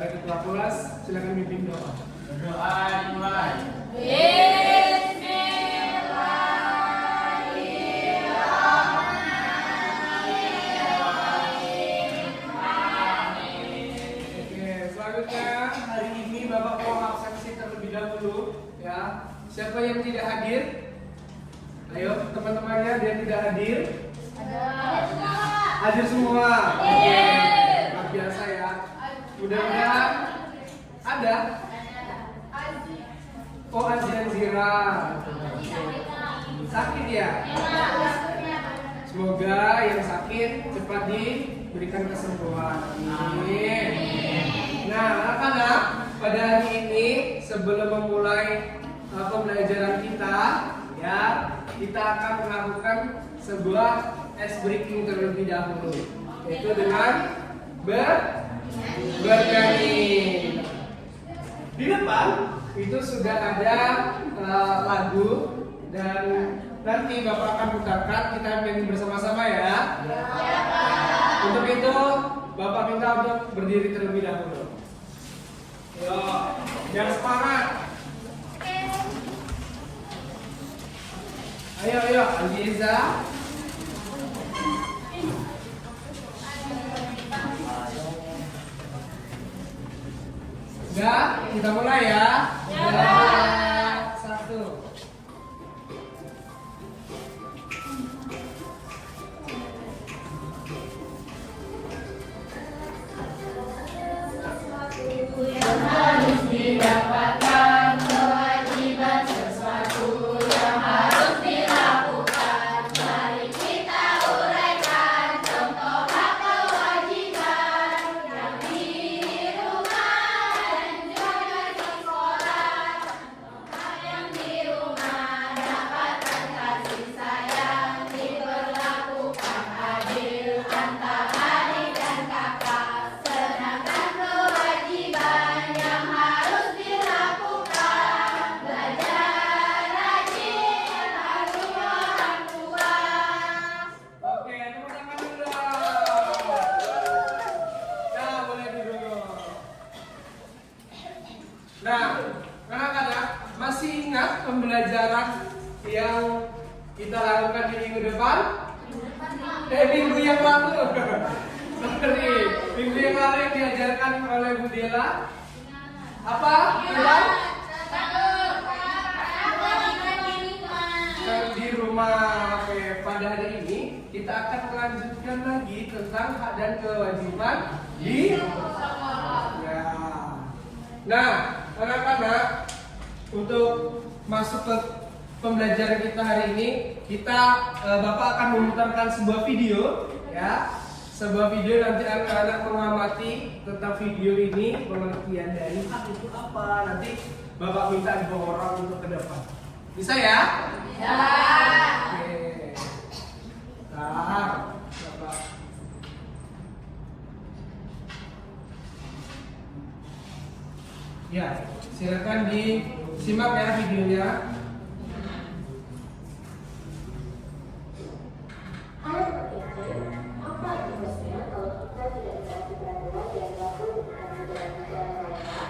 ketua kelas, silakan mimpin doa. Berdoa dimulai. Oke, selanjutnya hari ini Bapak mau absensi terlebih dahulu, ya. Siapa yang tidak hadir? Ayo, teman-temannya dia tidak hadir. Hadir semua. Oke, luar biasa ya. Mudah-mudahan ada. Oh, Azian Zira. Sakit ya? Semoga yang sakit cepat diberikan kesembuhan. Amin. Nah, anak-anak, pada hari ini sebelum memulai pembelajaran kita, ya, kita akan melakukan sebuah ice breaking terlebih dahulu, yaitu dengan bernyanyi. Di depan itu sudah ada lagu dan nanti Bapak akan putarkan, kita nyanyi bersama-sama ya. Untuk itu Bapak minta untuk berdiri terlebih dahulu. Yo, jangan semangat. Ayo, Aziza. Udah, kita mulai ya. Satu. Yang harus didapatkan, kewajiban sesuatu yang harus dilakukan. Mari kita uraikan contoh hak kewajiban yang di rumah dan juga di sekolah. Contoh yang di rumah dapatkan kasih sayang, diperlakukan adil antara adik dan kakak. Sedangkan kewajiban yang harus dilakukan, belajar rajin, patuh orang tua. Oke, tepuk tangan dulu. Nah, boleh duduk. Nah, anak-anak masih ingat pembelajaran yang kita lakukan di minggu depan? Minggu yang lalu. Sorry, minggu yang lalu yang diajarkan oleh Bu Dela. Apa? Bilang? Di rumah. Oke, pada hari ini kita akan melanjutkan lagi tentang hak dan kewajiban di ya. Nah, anak-anak, untuk masuk ke pembelajaran kita hari ini, Bapak akan memutarkan sebuah video, ya. Sebuah video, nanti anak-anak mengamati tentang video ini, pengertian dari hak itu apa. Nanti Bapak minta dorong untuk ke depan. Bisa ya? Ya. Oke. Nah, Bapak. Ya, silakan disimak ya videonya. Halo teman-teman, apa bagusnya kalau kita tidak dikasih bantuan dan waktu dengan jalan-jalan mereka?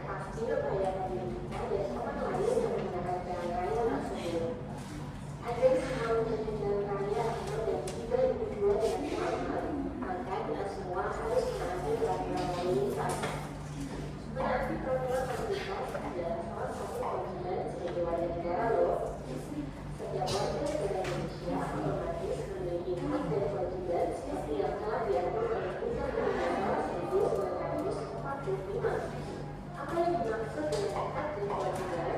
Pasti membahayakan diri kita dan orang lain yang menggunakan jalan raya tersebut. Agar semua menjadi jalan raya aman dan juga berdua dengan selamat, maka kita semua harus menaati peraturan lalu lintas. Menaati peraturan lalu lintas adalah salah satu kewajiban sebagai warga negara loh. Setiap warga negara Indonesia otomatis memiliki hak dan kewajiban seperti yang telah diatur oleh Undang-Undang Dasar 1945. Apa yang dimaksud dengan hak dan kewajiban?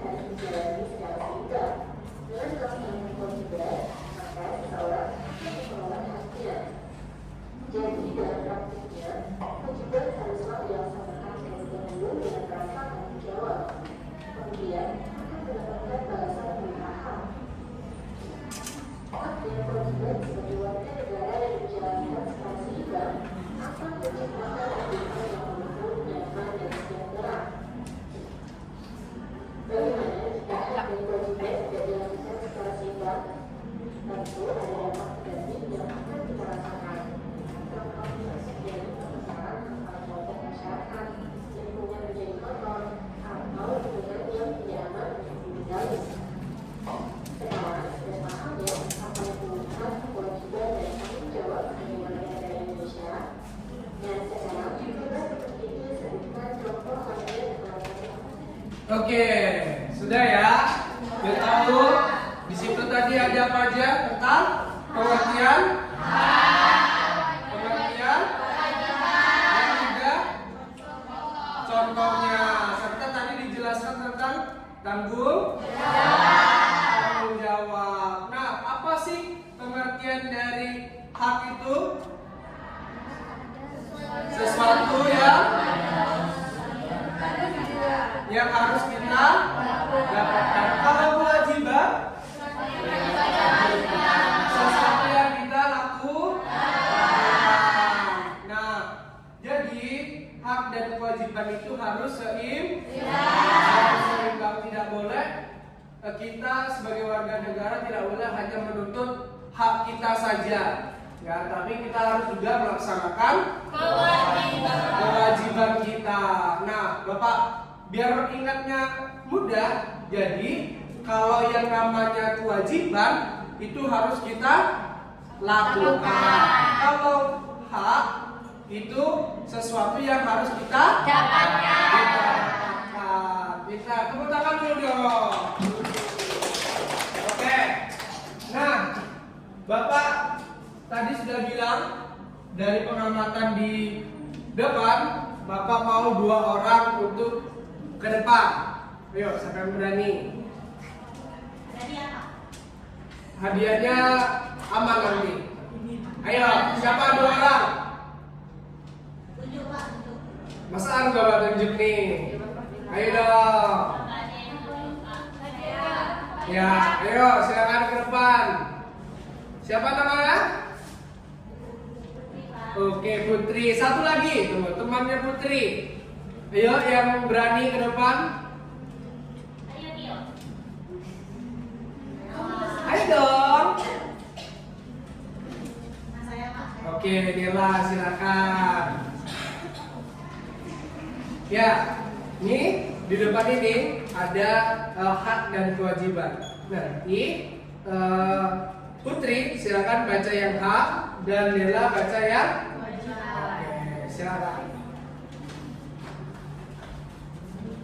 harus dijalani secara seimbang. Dengan melaksanakan kewajiban, maka seseorang bisa mengelola haknya. Jadi dalam praktiknya, kewajiban haruslah dilaksanakan terlebih dahulu dengan rasa tanggung jawab. Kemudian akan mendapatkan balasan berupa hak. Hak dan kewajiban sebagai warga negara yang dijalankan secara seimbang akan menciptakan kehidupan yang makmur, nyaman, dan sejahtera. Bagaimana jika hak dan kewajiban tidak dilakukan secara seimbang? Tentu ada dampak negatif yang akan kita rasakan. Contohnya seperti permasalahan antara kelompok masyarakat, lingkungan menjadi kotor, atau lingkungan yang tidak aman untuk ditinggali. Sekarang sudah paham ya apa itu hak, kewajiban, dan tanggung jawab sebagai warga negara Indonesia. Dan sekarang coba seperti itu sebutkan contoh halnya dalam. Oke, sudah ya. Sudah tahu di situ tadi ada apa aja tentang pengertian, dan juga contohnya, serta tadi dijelaskan tentang tanggung jawab. Nah, apa sih pengertian dari hak itu? Sesuatu yang harus kita dapatkan. Kalau kewajiban, sesuatu yang kita lakukan. Nah, jadi hak dan kewajiban itu harus seimbang. Tidak boleh kita sebagai warga negara tidak boleh hanya menuntut hak kita saja. Ya, tapi kita harus juga melaksanakan kewajiban kita. Nah, Bapak, biar ingatnya mudah, jadi kalau yang namanya kewajiban itu harus kita lakukan. Kalau hak itu sesuatu yang harus kita dapatkan. Kita tepuk tangan dulu dong. Oke. Nah, Bapak tadi sudah bilang dari pengamatan di depan, Bapak mau 2 orang untuk ke depan. Ayo, siapa yang berani? Hadiahnya aman nanti. Ayo, siapa 2 orang? Masa harus Bapak tunjuk nih? Ayo dong. Ya, ayo silakan ke depan. Siapa namanya? Oke, Putri. Satu lagi, tuh, temannya Putri. Ayo yang berani ke depan. Ayo dong. Oke, Nela silakan. Ya, ini di depan ini ada hak dan kewajiban. Nanti Putri silakan baca yang hak dan Nela baca yang kewajiban. Oke, silakan.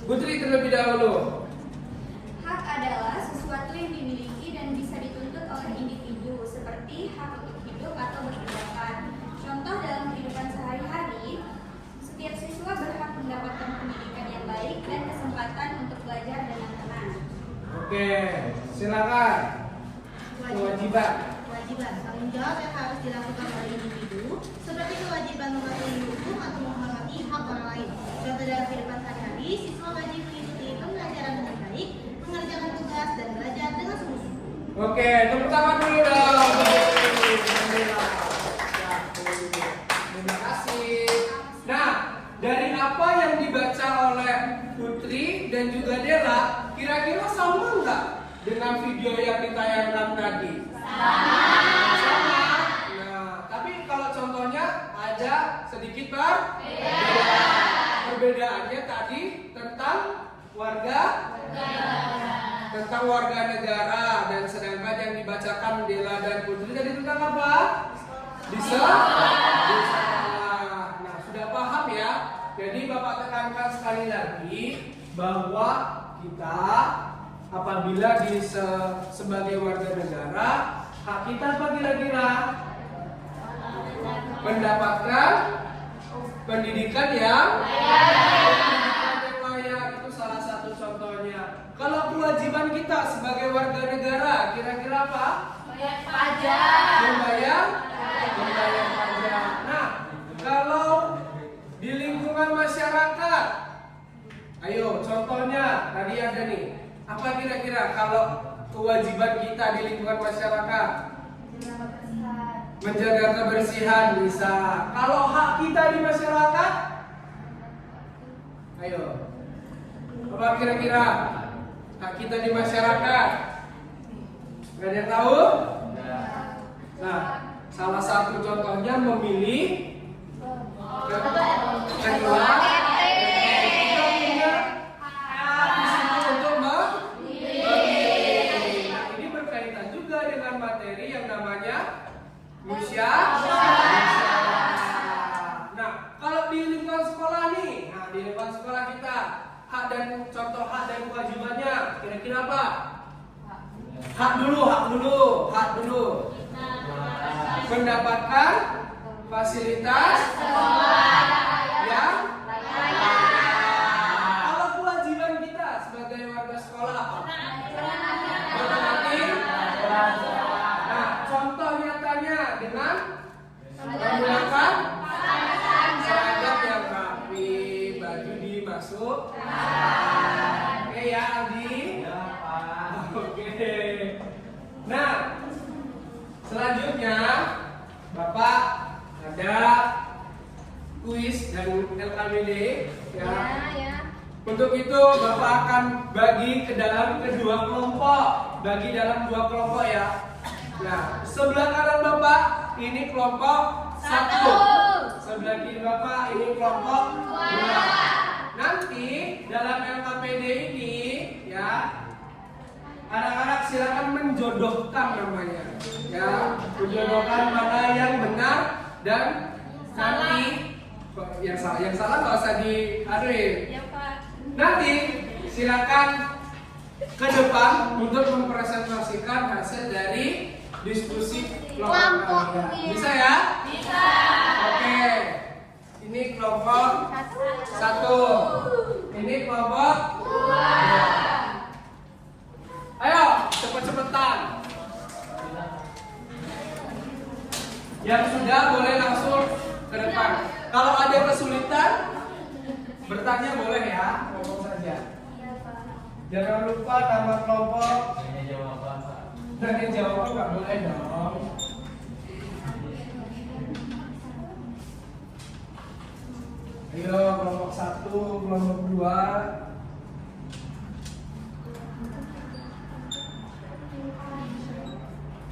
Putri terlebih dahulu. Hak adalah sesuatu yang dimiliki dan bisa dituntut oleh individu, seperti hak untuk hidup atau berpendapat. Contoh dalam kehidupan sehari-hari, setiap siswa berhak mendapatkan pendidikan yang baik dan kesempatan untuk belajar dengan tenang. Oke, silakan. Kewajiban. Kewajiban tanggung jawab yang harus dilakukan oleh individu, seperti kewajiban mematuhi hukum atau menghormati hak orang lain. Contoh dalam kehidupan sehari-hari, siswa wajib mengikuti pembelajaran dengan baik, mengerjakan tugas dan belajar dengan sungguh-sungguh. Oke, tepuk tangan dulu dong. Terima kasih. Nah, dari apa yang dibaca oleh Putri dan juga Dela, kira-kira sama nggak dengan video yang ditayangkan tadi? Sama. Nah, tapi kalau contohnya ada sedikit berbeda. Perbedaannya tadi tentang tentang warga negara, dan sedangkan yang dibacakan Dela dan Putri tadi tentang apa? Bisa. Nah, sudah paham ya? Jadi Bapak tekankan sekali lagi bahwa kita apabila sebagai warga negara, hak kita apa kira-kira? Mendapatkan pendidikan yang layak, itu salah satu contohnya. Kalau warga negara, kira-kira apa? Pajak. Membayar pajak. Nah, kalau di lingkungan masyarakat, ayo contohnya tadi ada nih. Apa kira-kira kalau kewajiban kita di lingkungan masyarakat? Menjaga kebersihan bisa. Kalau hak kita di masyarakat, ayo. Apa kira-kira hak kita di masyarakat? Gak ada yang tahu? Nah, salah satu contohnya memilih ketua. Kita punya hak di situ untuk memilih. Nah, ini berkaitan juga dengan materi yang namanya musyawarah. Nah, kalau di lingkungan sekolah nih, di lingkungan sekolah kita hak dan contoh hak dan kewajibannya kira-kira apa? Hak dulu. Mendapatkan fasilitas yang kalau kewajiban kita sebagai warga sekolah apa? Menaati. Nah, contoh nyatanya dengan menggunakan seragam yang rapi, baju dimasuk. Oke ya, Aldi. Oke. Nah, selanjutnya Bapak ada kuis dan LKBD ya. Untuk itu Bapak akan bagi ke dalam kedua kelompok. Bagi dalam dua kelompok ya. Nah, sebelah kanan Bapak ini kelompok 1. Sebelah kiri Bapak ini kelompok 2. Nanti dalam LKPD ini ya, anak-anak silakan menjodohkan namanya. Ya, menjodohkan mana yang benar dan nanti yang salah nggak usah diaduin. Ya, Pak. Nanti silakan ke depan untuk mempresentasikan hasil dari diskusi kelompok kalian. Bisa ya? Bisa. Oke. Ini kelompok 1. Ini kelompok 2. Ayo, cepet-cepetan. Yang sudah boleh langsung ke depan. Kalau ada kesulitan, bertanya boleh ya, ngomong saja. Jangan lupa nama kelompok. Dan yang jawab nggak boleh dong. Ayo, kelompok 1, kelompok 2.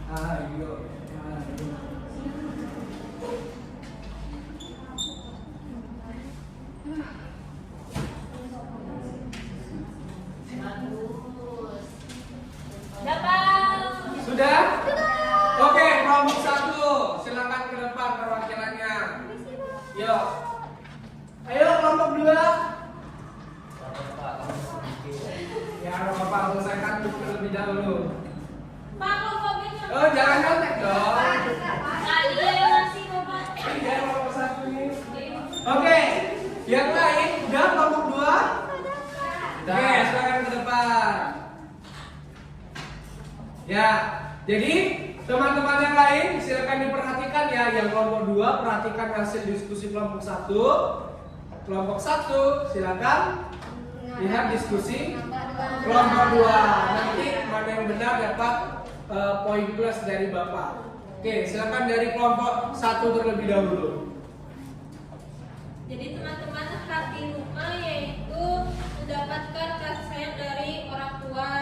Ayo. Sudah? Oke, kelompok 1, silakan ke depan perwakilannya. Yuk. Ayo kelompok 2. Ya, Bapak selesaikan terlebih dahulu. Oh, jangan kontak dong. Iya, kelompok 1 ini. Oke, yang lain udah kelompok 2. Oke, silakan ke depan. Ya, jadi teman-teman yang lain silakan diperhatikan ya. Yang kelompok 2 perhatikan hasil diskusi kelompok 1. Kelompok 1 silakan lihat diskusi kelompok 2. Nanti mana yang benar dapat poin plus dari Bapak. Oke, silakan dari kelompok 1 terlebih dahulu. Jadi teman-teman, hak di rumah yaitu mendapatkan kasih sayang dari orang tua.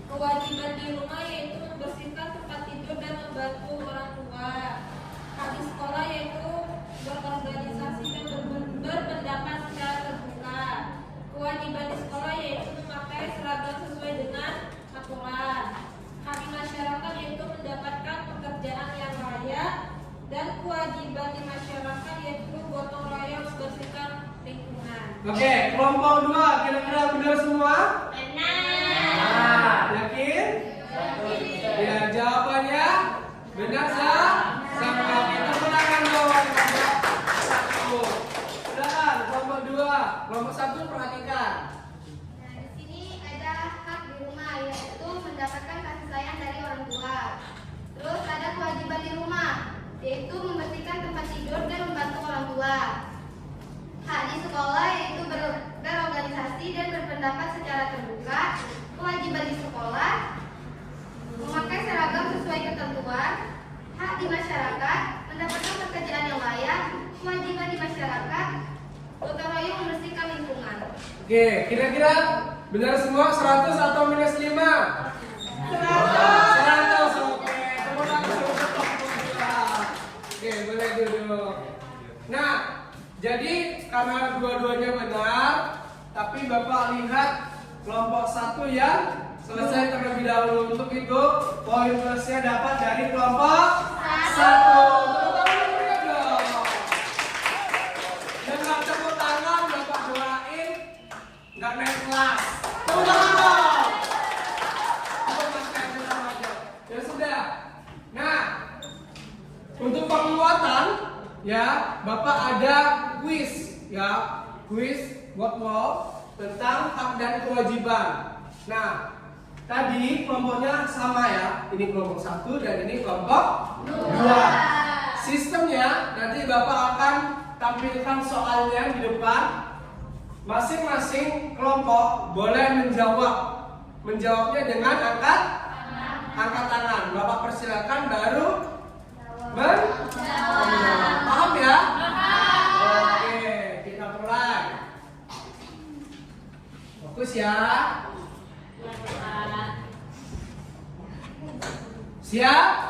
Kewajiban di rumah yaitu membersihkan tempat tidur dan membantu orang tua. Hak di sekolah yaitu berorganisasi dan berpendapat secara terbuka. Kewajiban di sekolah yaitu memakai seragam sesuai dengan aturan. Hak di masyarakat yaitu mendapatkan pekerjaan yang layak. Dan kewajiban di masyarakat yaitu gotong royong membersihkan lingkungan. Oke, kelompok 2 kira-kira benar semua? Nah, yakin? Ya, jawabannya benar sama. Kita menangkan dong kelompok 1. Silakan kelompok 2. Kelompok 1 perhatikan. Nah, di sini ada hak di rumah, yaitu mendapatkan kasih sayang dari orang tua. Terus ada kewajiban di rumah, yaitu membersihkan tempat tidur dan membantu orang tua. Hak di sekolah yaitu berorganisasi dan berpendapat secara terbuka. Kewajiban di sekolah memakai seragam sesuai ketentuan. Hak di masyarakat mendapatkan pekerjaan yang layak. Kewajiban di masyarakat gotong royong membersihkan lingkungan. Oke, kira-kira benar semua 100 atau minus 5? 100. Oke, kemudian oke, boleh duduk. Nah, jadi karena dua-duanya benar, tapi Bapak lihat kelompok 1 yang selesai terlebih dahulu. Untuk itu, poin plusnya dapat dari kelompok 1. Nggak naik kelas. Tepuk tangan dong. Ya sudah. Nah, untuk penguatan ya, Bapak ada kuis ya, kuis word tentang hak dan kewajiban. Nah, tadi kelompoknya sama ya. Ini kelompok 1 dan ini kelompok 2. Sistemnya nanti Bapak akan tampilkan soalnya di depan. Masing-masing kelompok boleh menjawabnya dengan angkat tangan. Bapak persilakan baru menjawab. Paham ya? Oke, kita mulai. Fokus ya. Siap?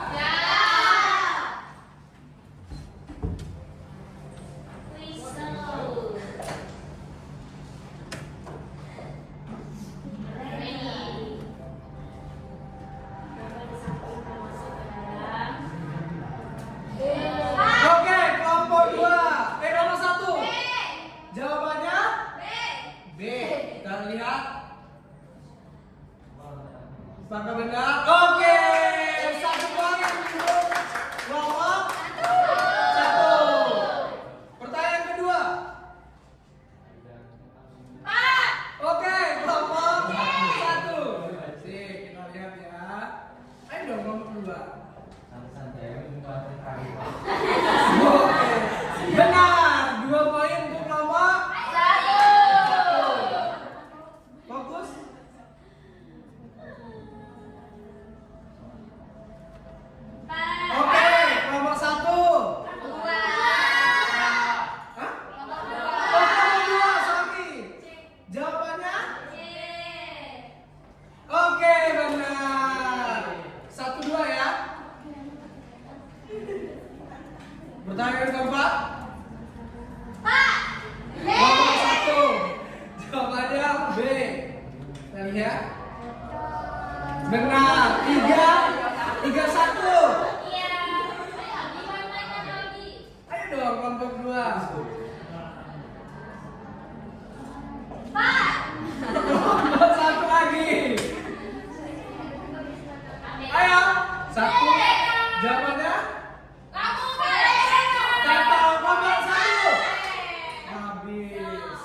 Jawabannya B. Kita lihat. Apakah benar? Oke. 1 poin untuk kelompok 1. Pertanyaan kedua. Oke, kelompok 1. Sip, kita lihat ya. Ayo dong kelompok 2. Oke. Benar. 2 poin untuk kelompok 1. Fokus. Oke, kelompok 1. Hah? Oh, kelompok 2, sorry. Jawabannya? Oke, benar. 1-2 ya. Pertanyaan keempat. Kelompok 1. Jawabannya B. Kita lihat. Benar. 3-1. Ayo dong kelompok 2. Kelompok 1 lagi. Ayo. 1. Jawabannya? Kata kelompok 1. Habis.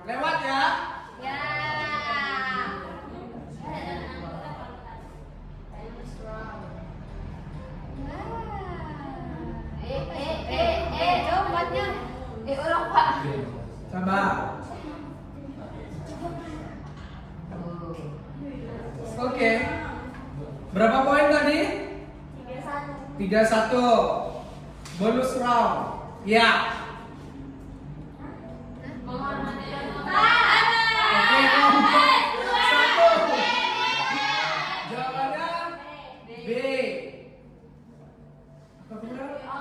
Lewat ya. Sabar. Oke. Berapa poin tadi? 3-1. Bonus round. Ya. Oke, kelompok 1. Jawabannya B.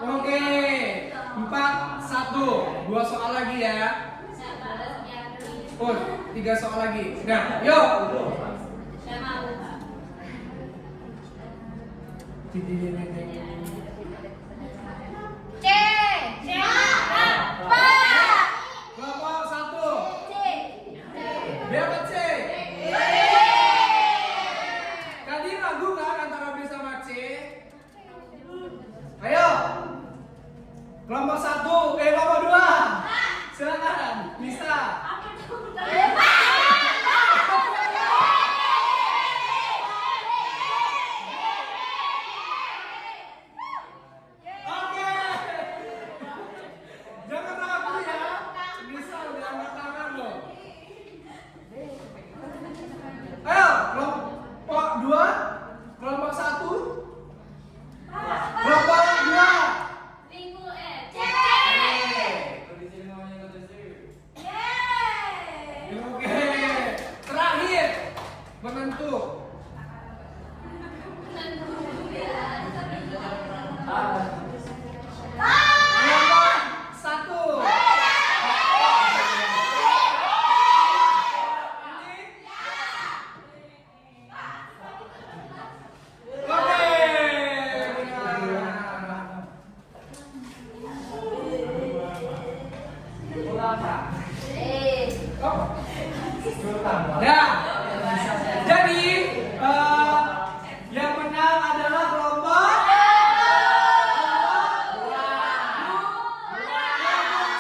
Oke. 4-1. 2 soal lagi ya. Oh, 3 soal lagi. Nah, yuk. Kelompok 1. B apa C? Tadi ragu kan antara B sama C? Ayo. Kelompok 1, kelompok 2. Silakan, bisa. menentu. Nomor 1. Ya, jadi yang menang adalah kelompok nomor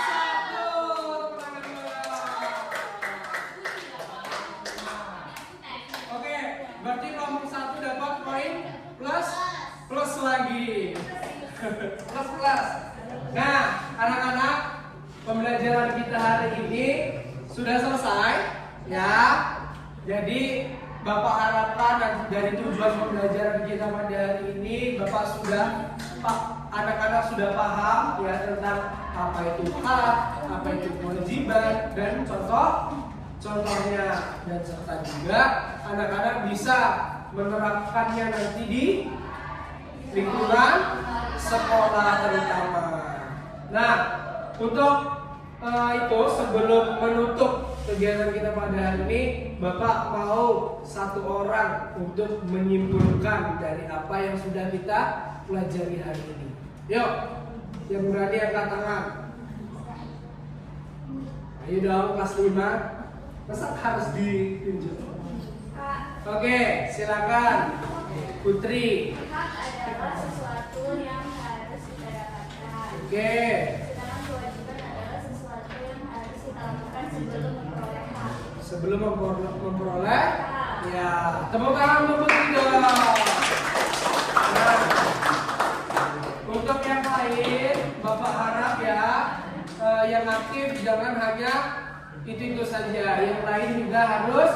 1. Oke, berarti kelompok 1 dapat poin plus lagi. Plus. Nah, anak-anak, pembelajaran kita hari ini sudah selesai, ya. Jadi Bapak harapkan dari tujuan pembelajaran kita pada hari ini, anak-anak sudah paham ya tentang apa itu hak, apa itu kewajiban, dan contohnya, dan serta juga anak-anak bisa menerapkannya nanti di lingkungan sekolah terutama. Nah, untuk itu sebelum menutup kegiatan kita pada hari ini, Bapak mau satu orang untuk menyimpulkan dari apa yang sudah kita pelajari hari ini. Yuk, yang berani angkat tangan. Ayo dong, kelas 5. Masa harus ditunjuk? Oke, silakan Putri. Hak adalah sesuatu yang harus kita dapatkan. Oke. Sedangkan kewajiban adalah sesuatu yang harus kita lakukan sebelum memperoleh hak. Sebelum memperoleh, ya, tepuk tangan untuk Putri dong. Nah, untuk yang lain, Bapak harap ya, yang aktif jangan hanya itu saja, yang lain juga harus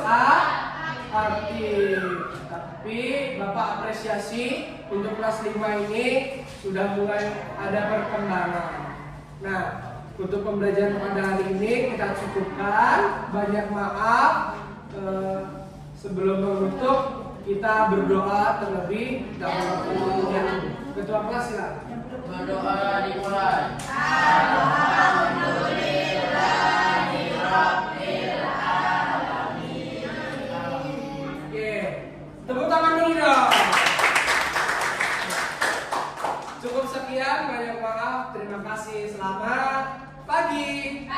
aktif. Tapi Bapak apresiasi untuk kelas 5 ini sudah mulai ada perkembangan. Nah, untuk pembelajaran pada hari ini kita cukupkan. Banyak maaf. Sebelum menutup kita berdoa terlebih dahulu. Ketua kelas silakan. Berdoa dimulai. Oke, tepuk tangan dulu dong. Cukup sekian, banyak maaf. Terima kasih. Selamat pagi.